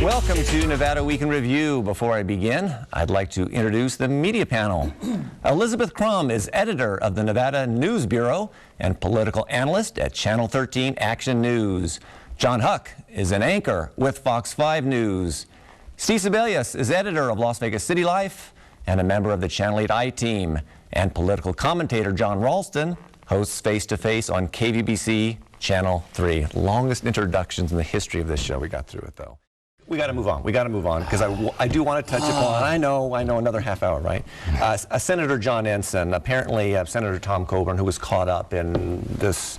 Welcome to Nevada Week in Review. Before I begin, I'd like to introduce the media panel. Elizabeth Crum is editor of the Nevada News Bureau and political analyst at Channel 13 Action News. John Huck is an anchor with Fox 5 News. Steve Sebelius is editor of Las Vegas City Life and a member of the Channel 8 I-Team. And political commentator Jon Ralston hosts Face to Face on KVBC Channel 3. Longest introductions in the history of this show. We got through it, though. We got to move on. We got to move on because I do want to touch upon. I know another half hour, right? Senator John Ensign, apparently Senator Tom Coburn, who was caught up in this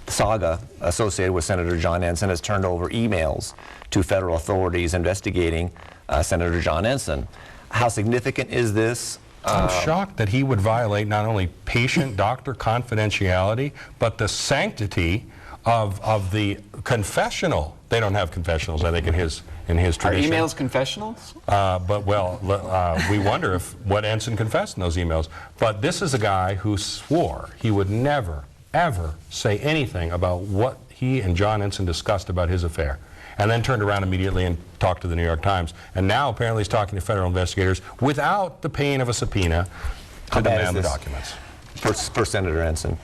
saga associated with Senator John Ensign, has turned over emails to federal authorities investigating Senator John Ensign. How significant is this? I'm shocked that he would violate not only patient-doctor confidentiality, but the sanctity of the confessional. They don't have confessionals, I think, in his tradition. Are emails confessionals? We wonder what Ensign confessed in those emails. But this is a guy who swore he would never, ever say anything about what he and John Ensign discussed about his affair, and then turned around immediately and talked to the New York Times. And now apparently he's talking to federal investigators without the pain of a subpoena to demand the documents. For Senator Ensign?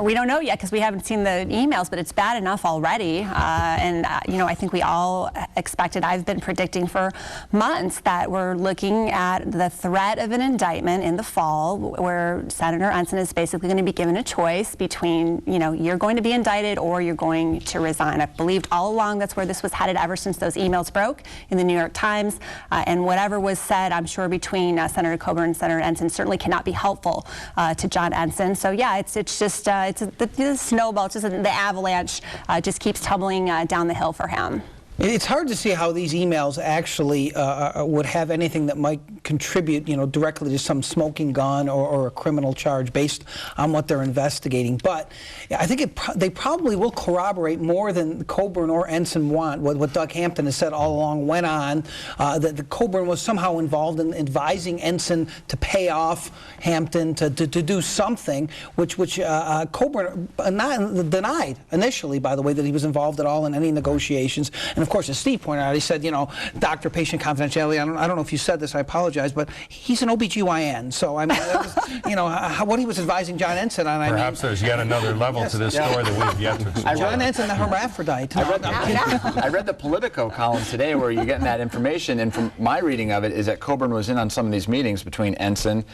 We don't know yet because we haven't seen the emails, but it's bad enough already. You know, I think we all expected, I've been predicting for months that we're looking at the threat of an indictment in the fall where Senator Ensign is basically going to be given a choice between, you know, you're going to be indicted or you're going to resign. I've believed all along that's where this was headed ever since those emails broke in the New York Times. And whatever was said, I'm sure, between Senator Coburn and Senator Ensign certainly cannot be helpful to John Ensign. So yeah, it's just the snowball, it's just the avalanche just keeps tumbling down the hill for him. It's hard to see how these emails actually would have anything that might contribute, you know, directly to some smoking gun or a criminal charge based on what they're investigating. But I think they probably will corroborate more than Coburn or Ensign want. What Doug Hampton has said all along went on, that the Coburn was somehow involved in advising Ensign to pay off Hampton to do something, which Coburn denied initially, by the way, that he was involved at all in any negotiations. And of course, as Steve pointed out, he said, you know, doctor-patient confidentiality. I don't know if you said this, I apologize, but he's an OBGYN. So, I mean, that was, you know, what he was advising John Ensign on. Perhaps there's yet another level to this story that we've yet to explore. John Ensign, the hermaphrodite. I read the Politico column today where you're getting that information, and from my reading of it is that Coburn was in on some of these meetings between Ensign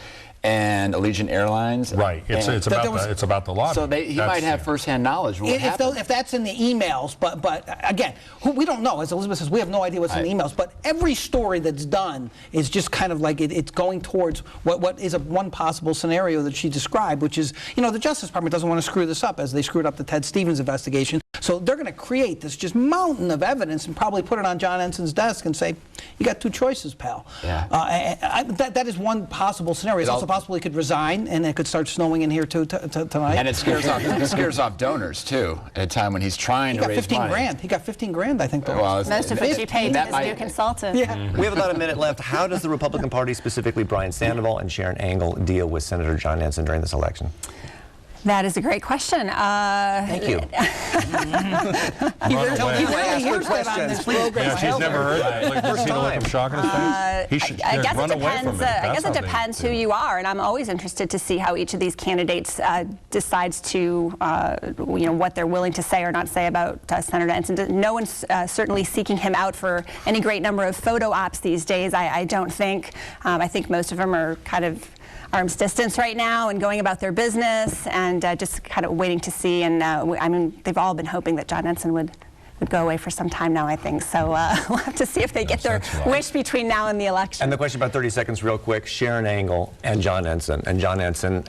and Allegiant Airlines. Right. It's about the lobby. So he might have firsthand knowledge of what happened. If that's in the emails, but again, we don't know. As Elizabeth says, we have no idea what's in the emails. But every story that's done is just kind of like it's going towards what is one possible scenario that she described, which is, you know, the Justice Department doesn't want to screw this up as they screwed up the Ted Stevens investigation. So they're going to create this just mountain of evidence and probably put it on John Ensign's desk and say, you got two choices, pal. Yeah. That is one possible scenario. It's also possible he could resign and it could start snowing in here too tonight. And it scares off donors too at a time when he's trying to raise money. Grand. He got 15 grand, I think. Well, most of it he paid to his new consultant. Yeah. We have about a minute left. How does the Republican Party, specifically Brian Sandoval and Sharon Angle, deal with Senator John Ensign during this election? That is a great question. Thank you. He really hears that on this program. Yeah, she's never heard that. Like, first look of shock in his face. I guess it depends who you are, and I'm always interested to see how each of these candidates decides to, you know, what they're willing to say or not say about Senator Ensign. No one's certainly seeking him out for any great number of photo ops these days. I don't think. I think most of them are kind of arm's distance right now and going about their business and just kind of waiting to see. And I mean, they've all been hoping that John Ensign would would go away for some time now, I think. So we'll have to see if they get their wish between now and the election. And the question about 30 seconds real quick, Sharon Angle and Jon Ensign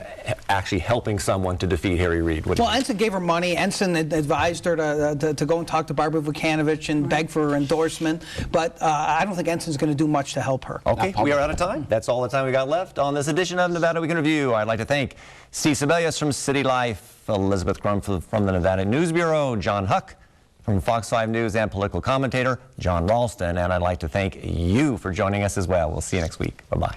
actually helping someone to defeat Harry Reid. Well, Ensign gave her money. Ensign advised her to go and talk to Barbara Vukanovich and beg for her endorsement. But I don't think Ensign's going to do much to help her. Okay, we are out of time. That's all the time we got left on this edition of Nevada Week in Review. I'd like to thank Steve Sebelius from City Life, Elizabeth Crum from the Nevada News Bureau, John Huck from Fox 5 News, and political commentator Jon Ralston. And I'd like to thank you for joining us as well. We'll see you next week. Bye-bye.